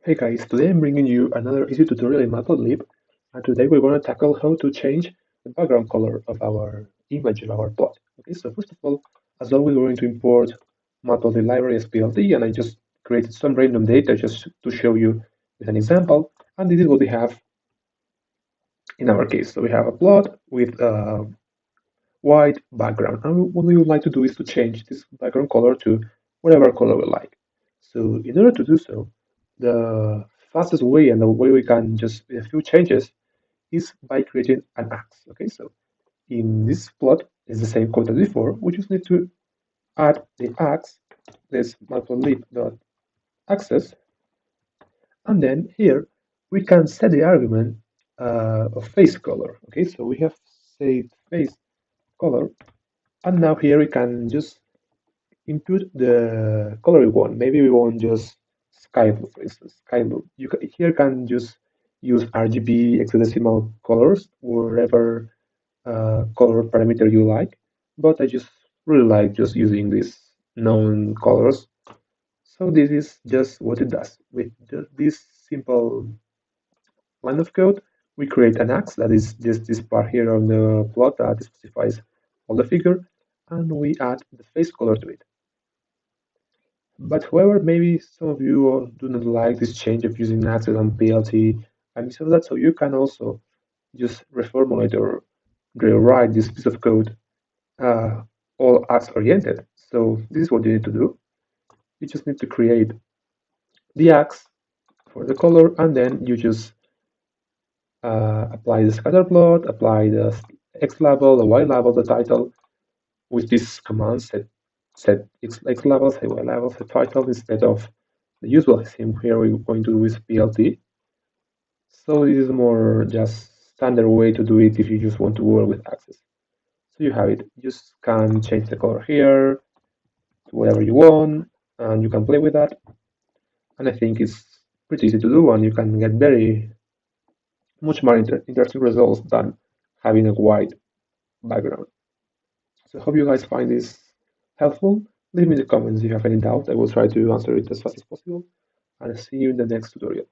Hey guys, today I'm bringing you another easy tutorial in Matplotlib, and today we're going to tackle how to change the background color of our image of our plot. Okay, so first of all, as always, we're going to import Matplotlib library as PLT, and I just created some random data just to show you with an example, and this is what we have in our case. So we have a plot with a white background, and what we would like to do is to change this background color to whatever color we like. So in order to do so, the fastest way and the way we can just with a few changes is by creating an axe. Okay, so in this plot is the same code as before. We just need to add the axe, this matplotlib.access, and then here we can set the argument of face color. Okay, so we have set face color, and now here we can just input the color we want. Maybe we want just sky blue, for instance. Sky blue. You can, here can just use RGB hexadecimal colors, whatever color parameter you like. But I just really like just using these known colors. So this is just what it does. With just this simple line of code, we create an axe that is just this part here on the plot that specifies all the figure, and we add the face color to it. But however, maybe some of you do not like this change of using access and PLT and this of that, so you can also just reformulate or rewrite this piece of code all axe oriented. So this is what you need to do. You just need to create the axe for the color, and then you just apply the scatter plot, apply the X label, the Y label, the title with this command set X label, set Y label, set title instead of the usual thing here we're going to do with PLT. So this is more just standard way to do it if you just want to work with access. So you have it. You just can change the color here to whatever you want, and you can play with that. And I think it's pretty easy to do, and you can get very much more interesting results than having a white background. So I hope you guys find this helpful. Leave me in the comments if you have any doubt. I will try to answer it as fast as possible. And see you in the next tutorial.